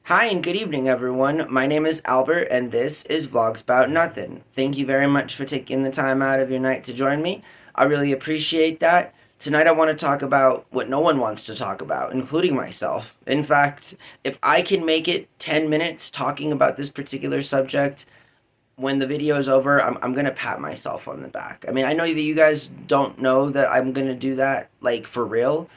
Hi and good evening, everyone. My name is Albert, and this is Vlogs About Nothing. Thank you very much for taking the time out of your night to join me. I really appreciate that. Tonight, I want to talk about what no one wants to talk about, including myself. In fact, if I can make it 10 minutes talking about this particular subject, when the video is over, I'm going to pat myself on the back. I mean, I know that you guys don't know that I'm going to do that, like, for real,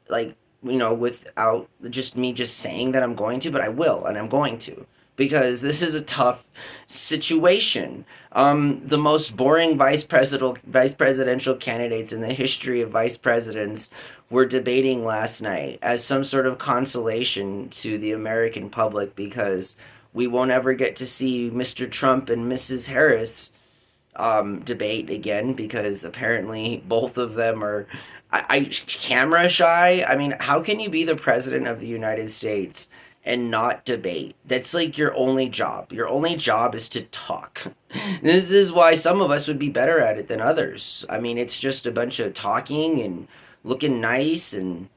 like, without just me just saying that I'm going to, but I will, and I'm going to, because this is a tough situation. The most boring vice presidential candidates in the history of vice presidents were debating last night as some sort of consolation to the American public because we won't ever get to see Mr. Trump and Mrs. Harris debate again because apparently both of them are camera shy. I mean, how can you be the president of the United States and not debate? That's like your only job. Your only job is to talk. This is why some of us would be better at it than others. I mean, it's just a bunch of talking and looking nice, and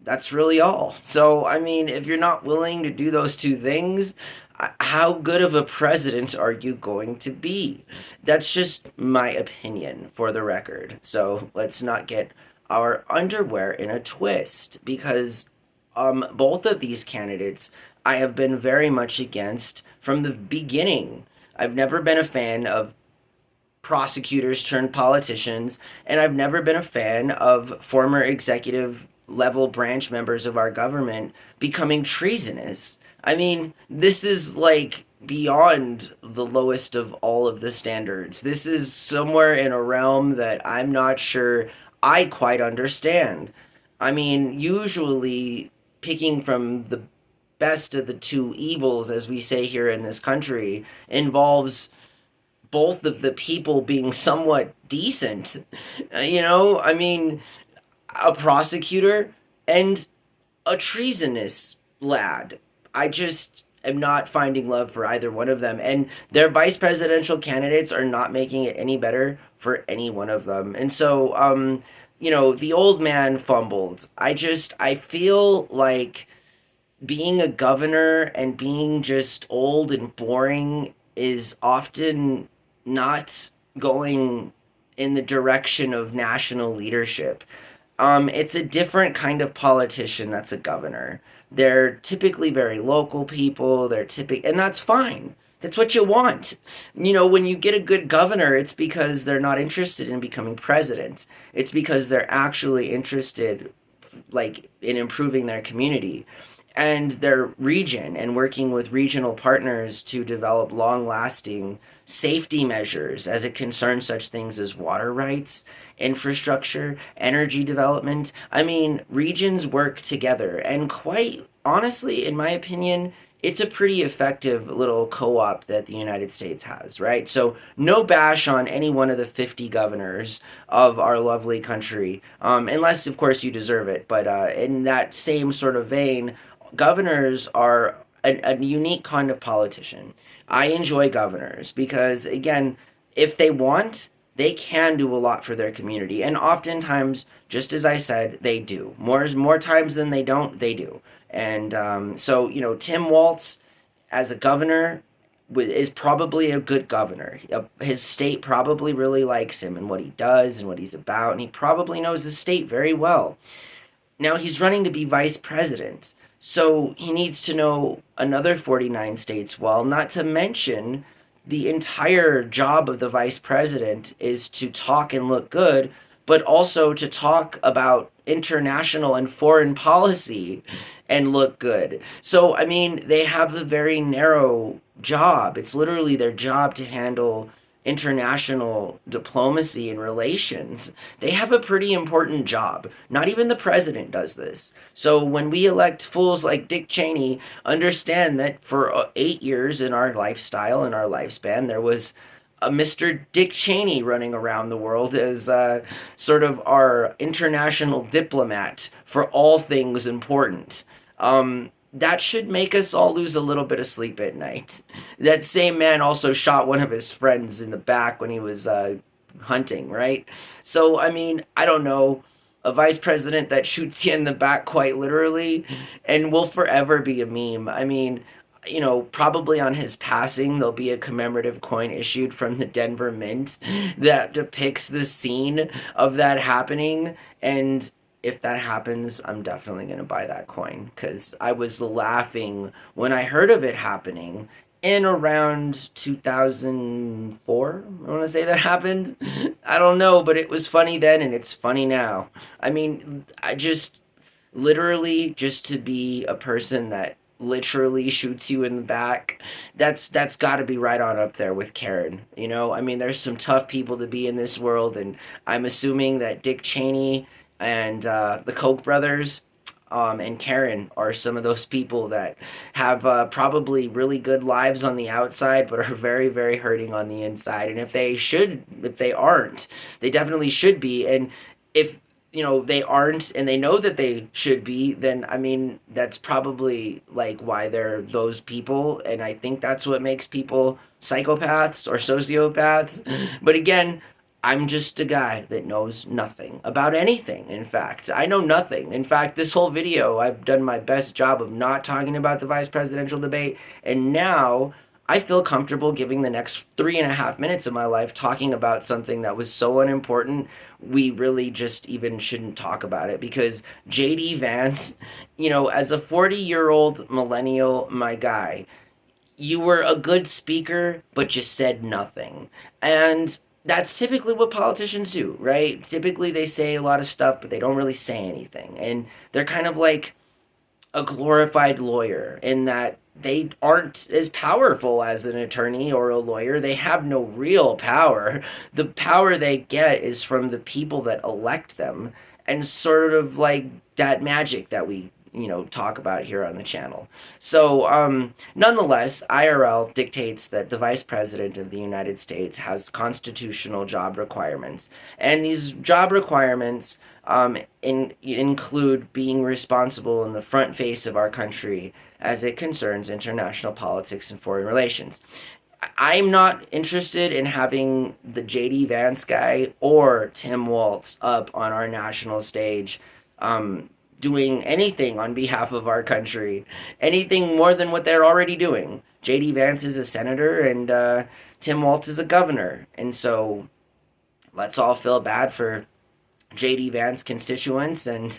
that's really all. So, I mean, if you're not willing to do those two things, how good of a president are you going to be? That's just my opinion for the record. So, let's not get our underwear in a twist because both of these candidates I have been very much against from the beginning. I've never been a fan of prosecutors turned politicians, and I've never been a fan of former executive level branch members of our government becoming treasonous. I mean, this is like beyond the lowest of all of the standards. This is somewhere in a realm that I'm not sure I quite understand. I mean, usually picking from the best of the two evils, as we say here in this country, involves both of the people being somewhat decent. I mean, a prosecutor and a treasonous lad. I just am not finding love for either one of them. And their vice presidential candidates are not making it any better for any one of them. And so, the old man fumbled. I feel like being a governor and being just old and boring is often not going in the direction of national leadership. It's a different kind of politician that's a governor. They're typically very local people. And that's fine. That's what you want. When you get a good governor, it's because they're not interested in becoming president. It's because they're actually interested, like, in improving their community and their region and working with regional partners to develop long lasting safety measures as it concerns such things as water rights, infrastructure, energy development. I mean, regions work together, and quite honestly, in my opinion, it's a pretty effective little co op that the United States has, right? So, no bash on any one of the 50 governors of our lovely country, unless, of course, you deserve it. But in that same sort of vein, governors are a unique kind of politician. I enjoy governors because, again, if they want, they can do a lot for their community. And oftentimes, just as I said, they do. More times than they don't, they do. And so, Tim Walz as a governor is probably a good governor. His state probably really likes him and what he does and what he's about, and he probably knows the state very well. Now he's running to be vice president, so he needs to know another 49 states well, not to mention the entire job of the vice president is to talk and look good, but also to talk about international and foreign policy and look good. So, I mean, they have a very narrow job. It's literally their job to handle international diplomacy and relations. They have a pretty important job. Not even the president does this. So when we elect fools like Dick Cheney, understand that for 8 years in our lifestyle, in our lifespan, there was a Mr. Dick Cheney running around the world as sort of our international diplomat for all things important. That should make us all lose a little bit of sleep at night. That same man also shot one of his friends in the back when he was hunting, right? So, I mean, I don't know. a vice president that shoots you in the back quite literally and will forever be a meme. I mean, probably on his passing, there'll be a commemorative coin issued from the Denver Mint that depicts the scene of that happening. And if that happens, I'm definitely going to buy that coin because I was laughing when I heard of it happening in around 2004. I want to say that happened. I don't know, but it was funny then and it's funny now. I mean, I just literally just to be a person that literally shoots you in the back, that's got to be right on up there with Karen. I mean, there's some tough people to be in this world, and I'm assuming that Dick Cheney and the Koch brothers, and Karen are some of those people that have probably really good lives on the outside, but are very, very hurting on the inside. And if they aren't, they definitely should be. And if they aren't and they know that they should be, then I mean, that's probably like why they're those people. And I think that's what makes people psychopaths or sociopaths. But again, I'm just a guy that knows nothing about anything. In fact, I know nothing. In fact, this whole video, I've done my best job of not talking about the vice presidential debate. And now I feel comfortable giving the next 3.5 minutes of my life talking about something that was so unimportant, we really just even shouldn't talk about it. Because JD Vance, as a 40-year-old millennial, my guy, you were a good speaker, but you said nothing. And that's typically what politicians do, right? Typically they say a lot of stuff, but they don't really say anything. And they're kind of like a glorified lawyer in that they aren't as powerful as an attorney or a lawyer. They have no real power. The power they get is from the people that elect them, and sort of like that magic that we talk about here on the channel. So nonetheless, IRL dictates that the vice president of the United States has constitutional job requirements, and these job requirements include being responsible in the front face of our country as it concerns international politics and foreign relations. I'm not interested in having the JD Vance guy or Tim Walz up on our national stage doing anything on behalf of our country, anything more than what they're already doing. JD Vance is a senator and Tim Walz is a governor. And so let's all feel bad for JD Vance constituents and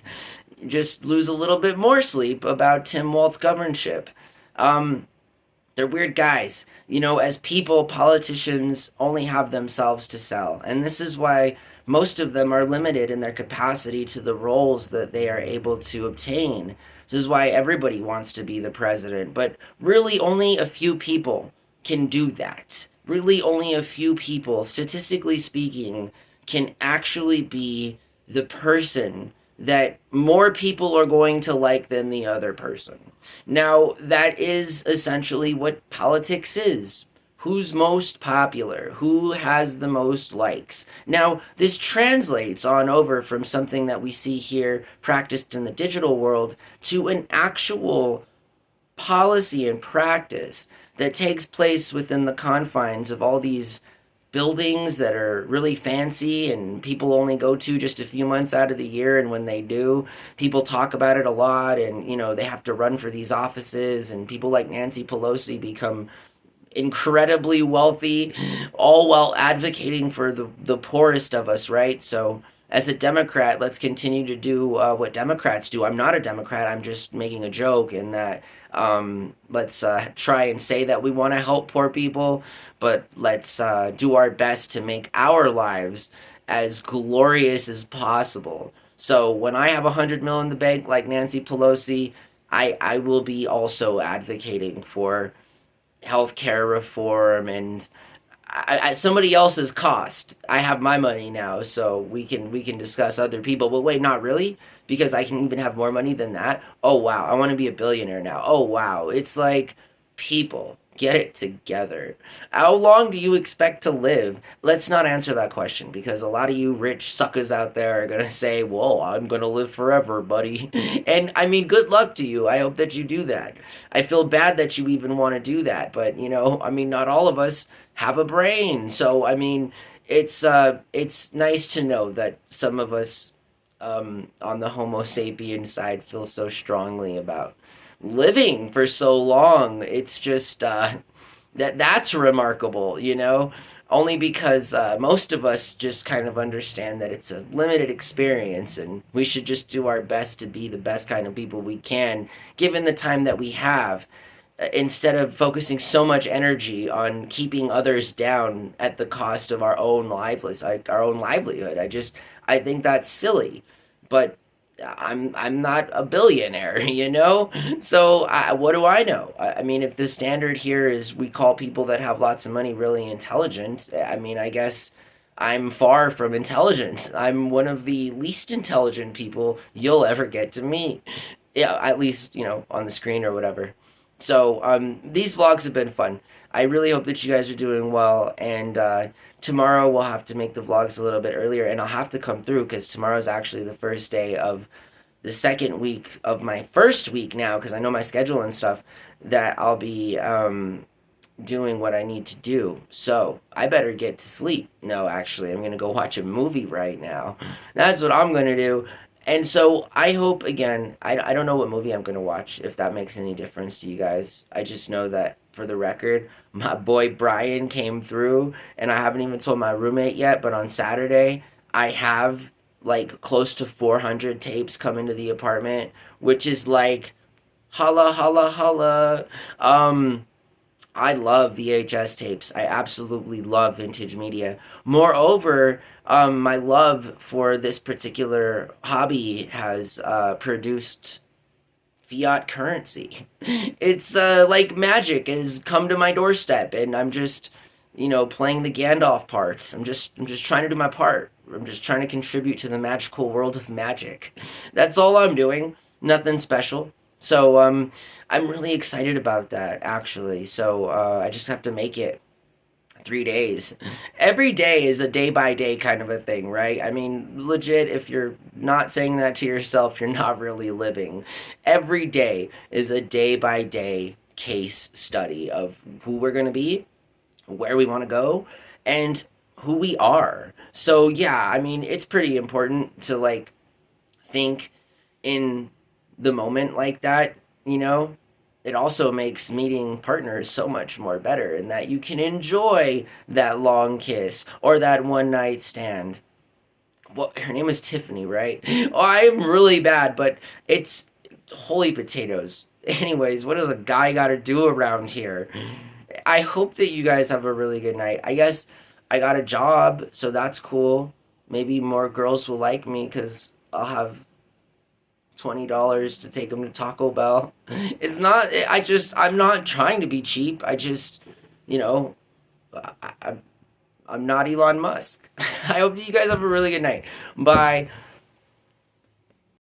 just lose a little bit more sleep about Tim Walz governorship. They're weird guys. As people, politicians only have themselves to sell. And this is why most of them are limited in their capacity to the roles that they are able to obtain. This is why everybody wants to be the president, but really only a few people can do that. Really only a few people, statistically speaking, can actually be the person that more people are going to like than the other person. Now, that is essentially what politics is. Who's most popular? Who has the most likes? Now, this translates on over from something that we see here practiced in the digital world to an actual policy and practice that takes place within the confines of all these buildings that are really fancy and people only go to just a few months out of the year, and when they do, people talk about it a lot, and they have to run for these offices, and people like Nancy Pelosi become incredibly wealthy, all while advocating for the poorest of us, right? So as a Democrat, let's continue to do what Democrats do. I'm not a Democrat. I'm just making a joke in that let's try and say that we want to help poor people, but let's do our best to make our lives as glorious as possible. So when I have $100 million in the bank like Nancy Pelosi, I will be also advocating for healthcare reform and at somebody else's cost. I have my money now, so we can discuss other people. But wait, not really? Because I can even have more money than that? Oh, wow. I want to be a billionaire now. Oh, wow. It's like, people, get it together. How long do you expect to live? Let's not answer that question, because a lot of you rich suckers out there are going to say, well, I'm going to live forever, buddy. And I mean, good luck to you. I hope that you do that. I feel bad that you even want to do that. But, I mean, not all of us have a brain. So, I mean, it's nice to know that some of us on the Homo sapien side feel so strongly about living for so long. It's just that's remarkable, you know? Only because most of us just kind of understand that it's a limited experience and we should just do our best to be the best kind of people we can given the time that we have, instead of focusing so much energy on keeping others down at the cost of our own liveless, like our own livelihood. I think that's silly. But I'm not a billionaire, you know? So what do I know? I mean, if the standard here is we call people that have lots of money really intelligent, I mean, I guess I'm far from intelligent. I'm one of the least intelligent people you'll ever get to meet. Yeah, at least, on the screen or whatever. So, these vlogs have been fun. I really hope that you guys are doing well, and tomorrow we'll have to make the vlogs a little bit earlier, and I'll have to come through because tomorrow's actually the first day of the second week of my first week now, because I know my schedule and stuff, that I'll be doing what I need to do. So I better get to sleep. No, actually, I'm going to go watch a movie right now. That's what I'm going to do. And so I hope, again, I don't know what movie I'm going to watch, if that makes any difference to you guys. I just know that, for the record, my boy Brian came through, and I haven't even told my roommate yet, but on Saturday, I have like close to 400 tapes coming to the apartment, which is like, holla, holla, holla. I love VHS tapes. I absolutely love vintage media. Moreover, my love for this particular hobby has produced fiat currency. It's like magic has come to my doorstep, and I'm just, playing the Gandalf part. I'm just trying to do my part. I'm just trying to contribute to the magical world of magic. That's all I'm doing. Nothing special. So I'm really excited about that, actually. So I just have to make it 3 days. Every day is a day by day kind of a thing, right? I mean, legit, if you're not saying that to yourself, you're not really living. Every day is a day by day case study of who we're going to be, where we want to go, and who we are. So, yeah, I mean, it's pretty important to like think in the moment like that, you know? It also makes meeting partners so much more better, in that you can enjoy that long kiss or that one night stand. Well, her name is Tiffany, right? Oh, I'm really bad, but it's holy potatoes. Anyways, what does a guy got to do around here? I hope that you guys have a really good night. I guess I got a job, so that's cool. Maybe more girls will like me because I'll have $20 to take them to Taco Bell. It's not. I'm not trying to be cheap. I just, you know, I, I'm not Elon Musk. I hope you guys have a really good night. Bye.